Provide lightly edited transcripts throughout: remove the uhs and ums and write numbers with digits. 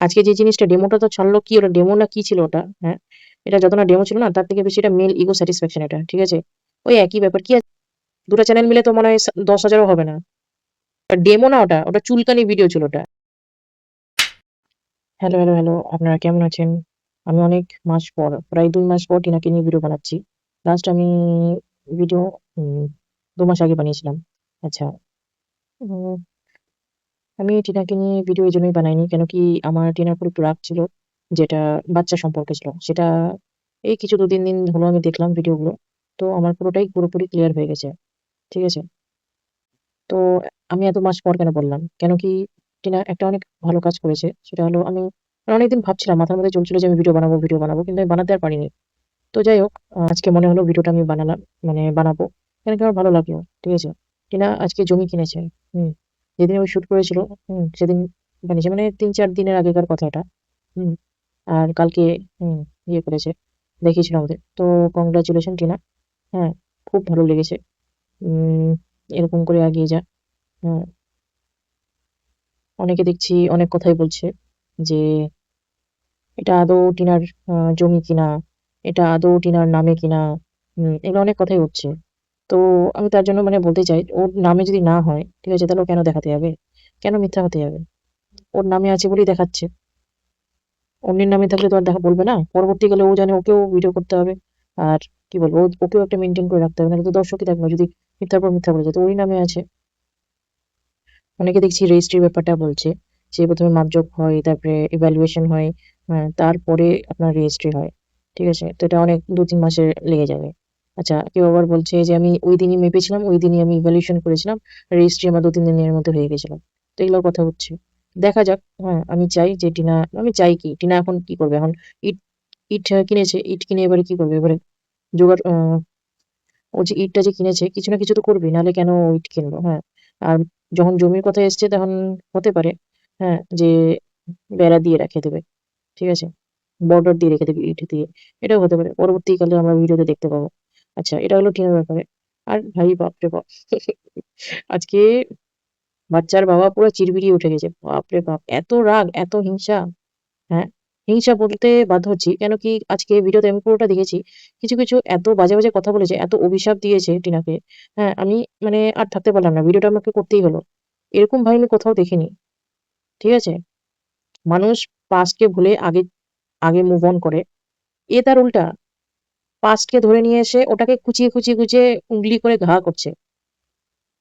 আজকে যে জিনিসটা ডেমোটা তো ছাড়লো কি ওটা ডেমো না কি ছিল ওটা? হ্যাঁ? এটা যত না ডেমো ছিল না তার থেকে বেশি এটা মেল ইগো স্যাটিসফ্যাকশন এটা। ঠিক আছে? ওই একই ব্যাপার। কি আছে ২ টা চ্যানেল মিলে তো মনে হয় ১০,০০০ ও হবে না। ডেমো না ওটা, ওটা চুলকানি ভিডিও ছিল ওটা। Hello, hello, hello. আপনারা কেমন আছেন? আমি অনেক মাস পর, প্রায় ২ মাস পর টিনাকে নিয়ে ভিডিও বানাচ্ছি। লাস্ট আমি ভিডিও ২ মাস আগে বানিয়েছিলাম। আচ্ছা। উম আমি টিনাকে নিয়ে ভিডিও এজন্যই বানাইনি। কেন কি আমার টিনার উপর একটু রাগ ছিল। যেটা বাচ্চা সম্পর্কে ছিল। সেটা এই কিছু ২-৩ দিন হলো আমি দেখলাম ভিডিওগুলো। তো আমার পুরোপুরি ক্লিয়ার হয়ে গেছে। ঠিক আছে? তো আমি এত মাস পর কেন বললাম? কেন কি টিনা একটা অনেক ভালো কাজ করেছে। সেটা হলো আমি অনেকদিন ভাবছিলাম মাথার মধ্যে চলছিল যে আমি ভিডিও বানাবো। কিন্তু আমি বানাতে আর পারিনি। তো যাই হোক আজকে মনে হলো ভিডিওটা আমি বানালাম মানে বানাবো। কেন কি আমার ভালো লাগলো। ঠিক আছে? টিনা আজকে জমি কিনেছে। হুম। যেদিন আমি শুট করেছিল সেদিন বানিয়েছে। মানে ৩-৪ দিনের আগেকার কথা এটা। হুম। আর কালকে হুম, ইয়ে করেছে, দেখিয়েছিল আমাদের। তো কংগ্রাচুলেশন টিনা। হ্যাঁ, খুব ভালো লেগেছে। উম এরকম করে এগিয়ে যা। হ্যাঁ, অনেকে দেখছি অনেক কথাই বলছে যে, "এটা আদৌ টিনার জমি কিনা? এটা আদৌ টিনার নামে কিনা?" এগুলো অনেক কথাই উঠছে। তো আমি তার জন্য মানে বলতে চাই, ওর নামে যদি না হয়, ঠিক আছে? তাহলে ও কেন দেখাতে যাবে? কেন মিথ্যা হতে যাবে? ওর নামে আছে বলেই দেখাচ্ছে। অন্যের নামে থাকলে তো আর বলবে না। পরবর্তীকালে ও জানে ওকেও ভিডিও করতে হবে। আর কি বলবো? ওকেও একটা মেইনটেইন করে রাখতে হবে। নাহলে তো দর্শকই থাকবে না। যদি মিথ্যার পর মিথ্যা বলে যায়। তো ওরই নামে আছে। অনেকে দেখছি রেজিস্ট্রির ব্যাপারটা বলছে। যে ১ম এ মাপজোক হয়, তারপরে ইভ্যালুয়েশন হয়, তারপরে আপনার রেজিস্ট্রি হয়। ঠিক আছে? তো এটা অনেক ২-৩ মাসের লেগে যাবে। আচ্ছা, কেউ আবার বলছে যে আমি ঐদিনই মেপেছিলাম, ঐদিনই আমি ইভ্যালুয়েশন করেছিলাম। রেজিস্ট্রি আমার ২-৩ দিনের মধ্যে হয়ে গেছিল। তো এগুলোর কথা হচ্ছে। দেখা যাক। আমি চাই যে আমি চাই কি? টিনা এখন কি করবে? এখন ইট ইট কিনেছে। ইট কিনে এবারে কি করবে? এবারে জোগাড় ও যে ইটটা যে কিনেছে কিছু না কিছু তো করবেই। নাহলে কেন ও ইট কিনলো? হ্যাঁ? আর যখন জমির কথা এসছে তখন হতে পারে, যে বেড়া দিয়ে রেখে দেবে। ঠিক আছে? বর্ডার দিয়ে রেখে দেবে ইট দিয়ে। এটাও হতে পারে। পরবর্তীকালে আমরা ভিডিওতে দেখতে পাবো। আচ্ছা, এটা হলো টিনার ব্যাপারে। আর ভাই বাপরে বাপ! আজকে বাচ্চার বাবা পুরো চিরবিরিয়ে উঠে গেছে। বাপরে বাপ! এত রাগ, এত হিংসা! হ্যাঁ, হিংসা বলতে বাধ্য হচ্ছি। কেন কি আজকে ভিডিওতে আমি পুরোটা দেখেছি। কিছু এত বাজে কথা বলেছে, এত অভিশাপ দিয়েছে টিনাকে। আমি মানে আর থাকতে পারলাম না। ভিডিওটা আমাকে করতেই হলো। এরকম ভাই আমি কোথাও দেখিনি। ঠিক আছে? মানুষ পাস্ট কে ভুলে আগে আগে মুভ অন করে। এ তার উল্টা। পাস্ট কে ধরে নিয়ে এসে ওটাকে খুঁচিয়ে উংলি করে ঘা করছে।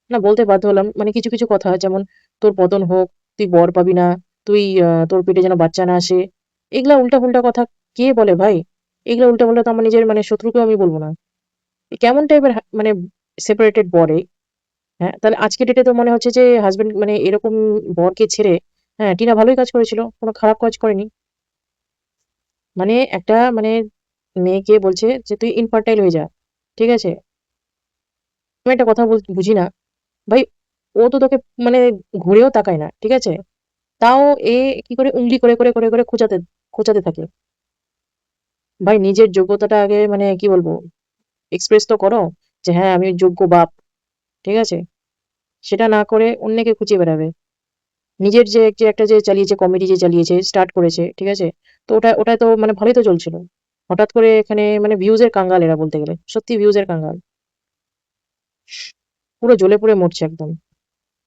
না বলতে বাধ্য হলাম। মানে কিছু কথা যেমন তোর পতন হোক, তুই বর পাবি না, তুই তোর পেটে যেন বাচ্চা না আসে। এগুলা উল্টা-পুল্টা কথা কে বলে ভাই? এগুলা উল্টা-পাল্টা তো আমার নিজের মানে শত্রুকেও আমি বলব না। কেমন টাইপের মানে সেপারেটেড বর এ? তাহলে আজকের ডেটে তো মনে হচ্ছে যে হাসব্যান্ড মানে এরকম বরকে ছেড়ে টিনা ভালোই কাজ করেছিল। কোন খারাপ কাজ করেনি। মানে একটা মানে মেয়েকে বলছে যে তুই ইনফার্টাইল হয়ে যা। ঠিক আছে? আমি একটা কথা বুঝি না। ভাই ও তো তোকে মানে ঘুরেও তাকায় না। ঠিক আছে? তাও এ কি করে উংলি করে খোঁচাতে থাকে। ভাই নিজের যোগ্যতাটা আগে মানে কি বলবো এক্সপ্রেস তো করো যে হ্যাঁ আমি যোগ্য বাপ। ঠিক আছে? সেটা না করে অন্যকে খুঁচিয়ে বেড়াবে। নিজের যে একটা যে চালিয়েছে কমেডি যে চালিয়েছে স্টার্ট করেছে। ঠিক আছে? তো ওটা তো মানে ভালোই তো চলছিল। হঠাৎ করে এখানে মানে ভিউজ এর কাঙ্গাল এরা বলতে গেলে। সত্যি ভিউজ এর কাঙ্গাল। পুরো জ্বলে পুড়ে মরছে একদম।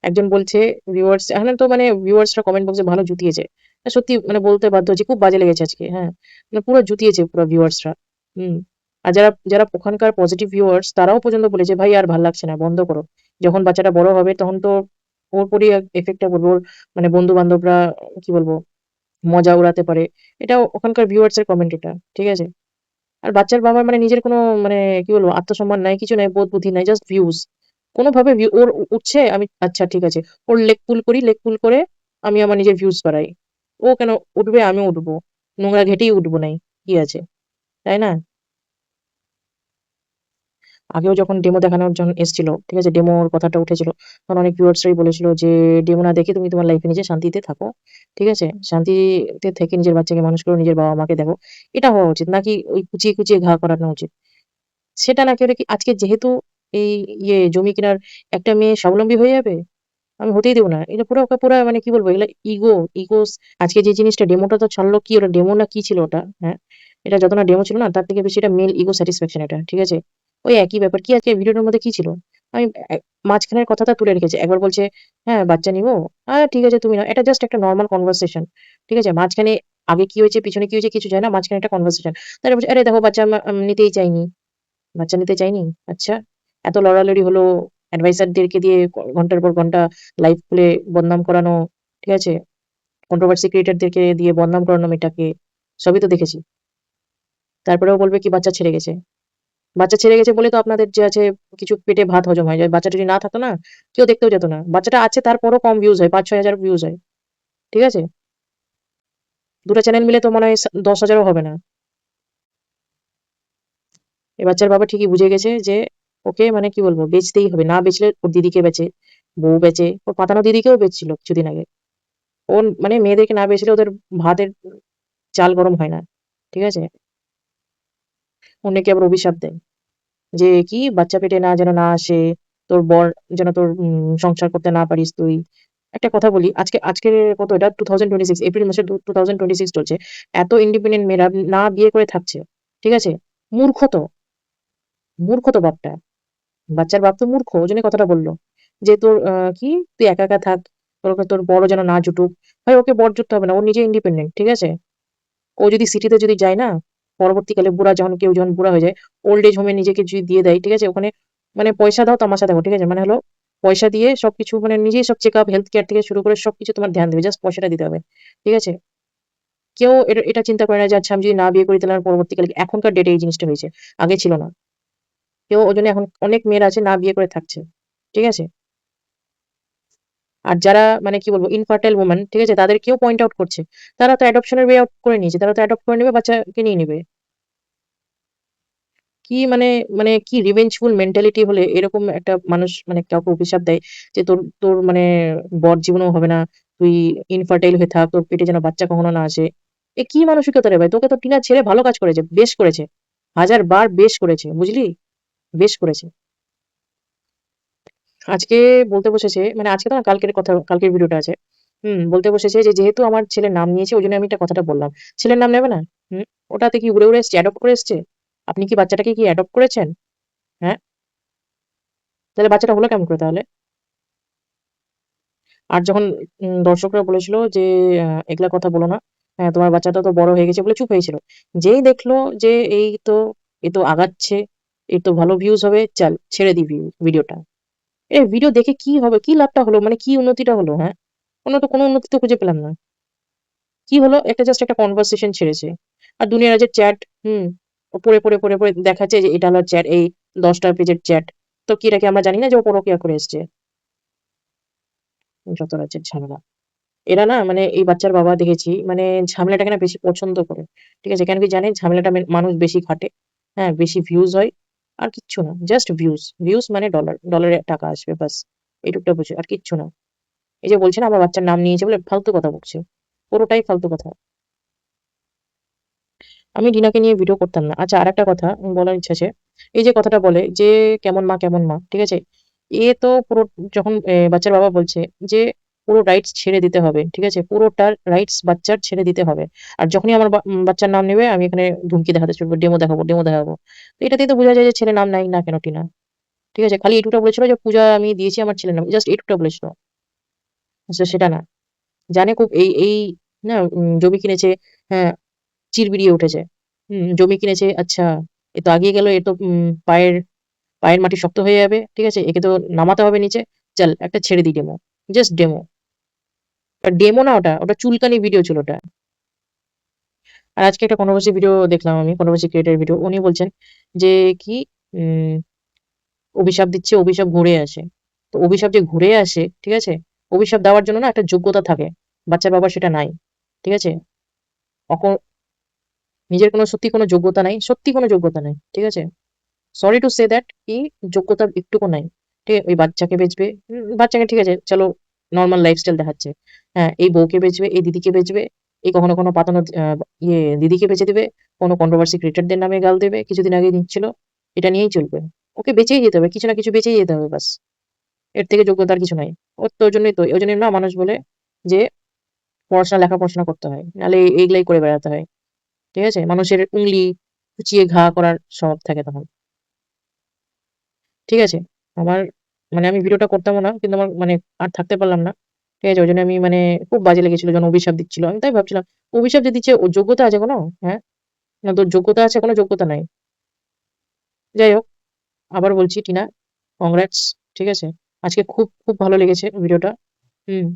একজন বলছে ভিউয়ার্স এখানে তো মানে ভিউয়ার্সরা কমেন্ট বক্সে ভালো জুতিয়েছে। সত্যি মানে বলতে বাধ্য হচ্ছি খুব বাজে লেগেছে আজকে। মানে পুরো জুতিয়েছে পুরো ভিউয়ার্সরা। হুম। আর যারা ওখানকার পজিটিভ ভিউয়ার্স তারাও পর্যন্ত বলেছে, "ভাই আর ভাল লাগছে না, বন্ধ করো। যখন বাচ্চাটা বড় হবে তখন তো ওর উপরই এফেক্টটা পড়বে। ওর মানে বন্ধু-বান্ধবরা কি বলবো মজা উড়াতে পারে।" এটা ওখানকার ভিউয়ার্স এর কমেন্ট এটা। ঠিক আছে? আর বাচ্চার বাবার মানে নিজের কোনো মানে কি বলবো আত্মসম্মান নাই, কিছু নাই, বোধ বুদ্ধি নাই। Just views. কোনভাবে ওর উঠছে আমি আচ্ছা ঠিক আছে। ওর লেগ পুল করে আমি আমার নিজের ভিউজ বাড়াই। ও কেন উঠবে? আমিও উঠবো। নোংরা ঘেঁটেই উঠবো নাই। কি আছে? তাই না? আগেও যখন ডেমো দেখানোর জন্য এসছিল, ঠিক আছে? ডেমোর কথাটা উঠেছিল। তখন অনেক ভিউয়ার্সরাই বলেছিল যে, "ডেমো না দেখে তুমি তোমার লাইফে নিজে শান্তিতে থাকো।" ঠিক আছে? শান্তিতে থেকে নিজের বাচ্চাকে মানুষ করো, নিজের বাবা-মাকে দেখো। এটা হওয়া উচিত। নাকি ওই কুচিয়ে ঘা করানো উচিত। সেটা না করে কি আজকে যেহেতু এই জমি কেনার একটা মেয়ে স্বাবলম্বী হয়ে যাবে? আমি হতেই দেব না। এটা পুরা ওকে পুরা মানে কি বলবো, এগুলা ইগো। আজকে যে জিনিসটা ডেমোটা তো ছাড়লো, কি ওটা ডেমো না কি ছিল ওটা? হ্যাঁ? এটা যত না ডেমো ছিল না, তার থেকে বেশি এটা মেল ইগো স্যাটিসফ্যাকশন এটা। ঠিক আছে? ওই একই ব্যাপার। কি আজকে ভিডিওটার মধ্যে কি ছিল? আমি মাঝখানের কথাটা তুলে রেখেছি। একবার বলছে, "হ্যাঁ, বাচ্চা নিবো?" ঠিক আছে তুমি নাও। এটা জাস্ট একটা নরমাল কনভারসেশন। ঠিক আছে? মাঝখানে আগে কি হয়েছে, পিছনে কি হয়েছে কিছু যায় না। মাঝখানে একটা কনভারসেশন। তারপরে বলছে, "আরে দেখো বাচ্চা নিতেই চাইনি।" বাচ্চা নিতে চাইনি? আচ্ছা। এত লড়ালড়ি হলো, অ্যাডভাইজারদেরকে দিয়ে ঘন্টার পর ঘন্টা লাইভ খুলে বদনাম করানো, ঠিক আছে? কন্ট্রোভার্সি ক্রিয়েটরদেরকে দিয়ে বদনাম করানো মেয়েটাকে, সবই তো দেখেছি। তারপরেও বলবে কি বাচ্চা ছেড়ে গেছে। বাচ্চা ছেড়ে গেছে বলে তো আপনাদের যে আছে কিছু পেটে ভাত হজম হয়। বাচ্চাটা যদি না থাকতো না, কেউ দেখতেও যেত না। বাচ্চাটা আছে তারপরও কম ভিউজ হয়। ৫-৬ হাজার ভিউজ হয়। ঠিক আছে? ২ টা চ্যানেল মিলে তো মনে হয় ১০,০০০ ও হবে না। এ বাচ্চার বাবা ঠিকই বুঝে গেছে যে ওকে মানে কি বলবো বেচতেই হবে। না বেচলে ওর দিদিকে বেচে, বউ বেচে, ওর পাতানো দিদিকেও বেচছিল কিছুদিন আগে। ও মানে মেয়েদেরকে না বেচলে ওদের ভাতের চাল গরম হয় না। ঠিক আছে? ও নাকি আবার অভিশাপ দেয়। যে কি বাচ্চা পেটে না যেন না আসে, তোর বর যেন তোর সংসার করতে না পারিস তুই। একটা কথা বলি, আজকে কত এটা 2026 এপ্রিল মাসের 2026 চলছে। এত ইন্ডিপেন্ডেন্ট মেয়েরা না বিয়ে করে থাকছে। ঠিক আছে? মূর্খ তো, মূর্খ তো বাপটা। বাচ্চার বাপ তো মূর্খ। ওজন্যই কথাটা বলল। যে তোর কি তুই একা, একা থাক। তোর বড় যেন না জুটুক। ভাই ওকে বর জুটতে হবে না। ও নিজে ইন্ডিপেন্ডেন্ট। ঠিক আছে? ও যদি সিটিতে যদি যায় না, পরবর্তীকালে বুড়া যখন কেউ যখন বুড়া হয়ে যায়, ওল্ড এজ হোমে নিজেকে যদি দিয়ে দেয়, ঠিক আছে? ওখানে মানে পয়সা দাও তামাশা দেখো, ঠিক আছে? মানে হলো পয়সা দিয়ে সবকিছু মানে নিজেই সব চেকআপ, হেলথ কেয়ার থেকে শুরু করে সবকিছু তোমার ধ্যান দেবে। জাস্ট পয়সাটা দিতে হবে। ঠিক আছে? কেউ এটা চিন্তা করে না যে আচ্ছা আমি যদি না বিয়ে করি তাহলে আমার পরবর্তীকালে এখনকার ডেটে এই জিনিসটা হয়েছে। আগে ছিল না। কেউ ওজন্য এখন অনেক মেয়েরা আছে না বিয়ে করে থাকছে। ঠিক আছে? আর যারা মানে কি বলবো ইনফার্টাইল ওম্যান, ঠিক আছে? তাদেরকেও পয়েন্ট আউট করছে। তারা তো অ্যাডপশন এর ওয়ে আউট করে নিয়েছে। তারা তো অ্যাডপ্ট করে নিবে, বাচ্চাকে নিয়ে নিবে। কি মানে মানে কি রিভেঞ্জফুল মেন্টালিটি হলে এরকম একটা মানুষ মানে কাউকে অভিশাপ দেয় যে তোর তোর মানে বর জীবনেও হবে না, তুই ইনফার্টাইল হয়ে থাক, তোর পেটে যেন বাচ্চা কখনো না আসে। এ কি মানসিকতা রে ভাই? তোকে তো টিনা ছেলে ভালো কাজ করেছে, বেশ করেছে। হাজার বার বেশ করেছে, বুঝলি? বেশ করেছে। আজকে বলতে বসেছে মানে আজকে তো না কালকের কথা, কালকের ভিডিওটা আছে। বলতে বসেছে যে যেহেতু আমার ছেলের নাম নিয়েছে ওই জন্য আমি একটা কথাটা বললাম। ছেলের নাম নেবে না? হুম, ওটাতে কি উড়ে উড়ে এসছে, অ্যাডপ্ট করে এসছে? আপনি কি বাচ্চাটাকে কি অ্যাডপ্ট করেছেন? হ্যাঁ, তাহলে বাচ্চাটা হলো কেমন করে তাহলে? আর যখন দর্শকরা বলেছিল যে এগুলা কথা বলো না। হ্যাঁ, তোমার বাচ্চাটা তো বড় হয়ে গেছে বলে চুপ হয়েছিল। যেই দেখলো যে এই তো এ তো আগাচ্ছে, এর তো ভালো ভিউজ হবে, চাল ছেড়ে দিই ভিডিওটা। ভিডিও দেখে কি হবে? কি লাভটা হলো? মানে কি উন্নতিটা হলো? হ্যাঁ? কোনো উন্নতি তো খুঁজে পেলাম না। কি হলো? একটা জাস্ট একটা কনভারসেশন ছেড়েছে। আর দুনিয়ার যে চ্যাট, হুম, পড়ে দেখাচ্ছে যে এটা হলো চ্যাট, এই ১০ টা পেজের চ্যাট। তো কি এটা কি আমরা জানি না যে ও পরকীয়া করে এসছে? যত রাজ্যের ঝামেলা। এরা না মানে এই বাচ্চার বাবা দেখেছি মানে ঝামেলাটাকে না বেশি পছন্দ করে। ঠিক আছে? কেন কি জানে? ঝামেলাটা মানুষ বেশি ঘাটে। হ্যাঁ? বেশি ভিউজ হয়। আর কিচ্ছু না। Just views. ভিউজ মানে ডলার। ডলারে টাকা আসবে ব্যাস। এইটুকটা বুঝে। আর কিচ্ছু না। এই যে বলছে না আমার বাচ্চার নাম নিয়েছে বলে ফালতু কথা বকছে। পুরোটাই ফালতু কথা। আমি রিনাকে নিয়ে ভিডিও করতাম না। আচ্ছা আরেকটা কথা বলার ইচ্ছা আছে। এই যে কথাটা বলে যে কেমন মা, কেমন মা। ঠিক আছে? এ তো পুরো যখন বাচ্চার বাবা বলছে যে পুরো রাইটস ছেড়ে দিতে হবে। ঠিক আছে? পুরোটার রাইটস বাচ্চার ছেড়ে দিতে হবে। আর যখনই আমার বাচ্চার নাম নেবে আমি এখানে ধুমকি দেখাতে শুরু করব। ডেমো দেখাবো। তো এটাতেই তো বোঝা যায় যে ছেলের নাম নাই না কেন টিনা। ঠিক আছে? খালি এটুকুটা বলেছিল যে পূজা আমি দিয়েছি আমার ছেলের নাম। জাস্ট এটুকুটা বলেছিল। সেটা না। জানে খুব এই না জমি কিনেছে, হ্যাঁ, চিরবিরিয়ে উঠেছে। জমি কিনেছে, আচ্ছা এ তো আগিয়ে গেল, এ তো পায়ের পায়ের মাটি শক্ত হয়ে যাবে। ঠিক আছে? একে তো নামাতে হবে নিচে। চল একটা ছেড়ে দিই ডেমো। Just demo. ডেমো না ওটা চুলকানি ভিডিও ছিল ওটা। আর আজকে একটা কন্ট্রোভার্সি ভিডিও দেখলাম আমি, কন্ট্রোভার্সি ক্রিয়েটর ভিডিও। উনি বলছেন যে কি উম অভিশাপ দিচ্ছে, অভিশাপ ঘুরে আসে। তো অভিশাপ যে ঘুরে আসে, ঠিক আছে? অভিশাপ দেওয়ার জন্য না একটা যোগ্যতা থাকে। বাচ্চার বাবার সেটা নাই। ঠিক আছে? অক নিজের সত্যি কোনো যোগ্যতা নাই। সত্যি কোনো যোগ্যতা নাই। ঠিক আছে? সরি টু সে দ্যাট কি যোগ্যতা একটুকু নাই। ঠিক ওই বাচ্চাকে বেচবে। বাচ্চাকে ঠিক আছে চলো নরমাল লাইফস্টাইল দেখাচ্ছে। হ্যাঁ, এই বউকে বেচবে, এই দিদিকে বেচবে, এই কখনো পাতানো দিদিকে বেচে দিবে, কোনো কন্ট্রোভার্সি ক্রিয়েটরদের নামে গাল দেবে। কিছুদিন আগে দিচ্ছিল। এটা নিয়েই চলবে। ওকে বেঁচেই যেতে হবে। কিছু না কিছু বেঁচেই যেতে হবে ব্যাস। এর থেকে যোগ্যতা আর কিছু নাই। ওর জন্যই তো ওই জন্যই না মানুষ বলে যে পড়াশোনা করতে হয়। নাহলে এইগুলাই করে বেড়াতে হয়। ঠিক আছে? মানুষের উংলি খুঁচিয়ে ঘা করার স্বভাব থাকে তখন। ঠিক আছে? আমার মানে আমি ভিডিওটা করতামও না। কিন্তু আমার মানে আর থাকতে পারলাম না। ঠিক আছে? ওইজন্য আমি মানে খুব বাজে লেগেছিল যখন অভিশাপ দিচ্ছিল। আমি তাই ভাবছিলাম, অভিশাপ যে দিচ্ছে ওর যোগ্যতা আছে কোনো? হ্যাঁ? না তোর যোগ্যতা আছে? কোনো যোগ্যতা নাই। যাই হোক, আবার বলছি টিনা, কংগ্রাটস। ঠিক আছে? আজকে খুব ভালো লেগেছে ভিডিওটা। হুম,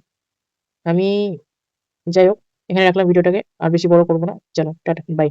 আমি যাই হোক এখানে রাখলাম ভিডিওটাকে। আর বেশি বড় করব না। চলো টাটা, বাই।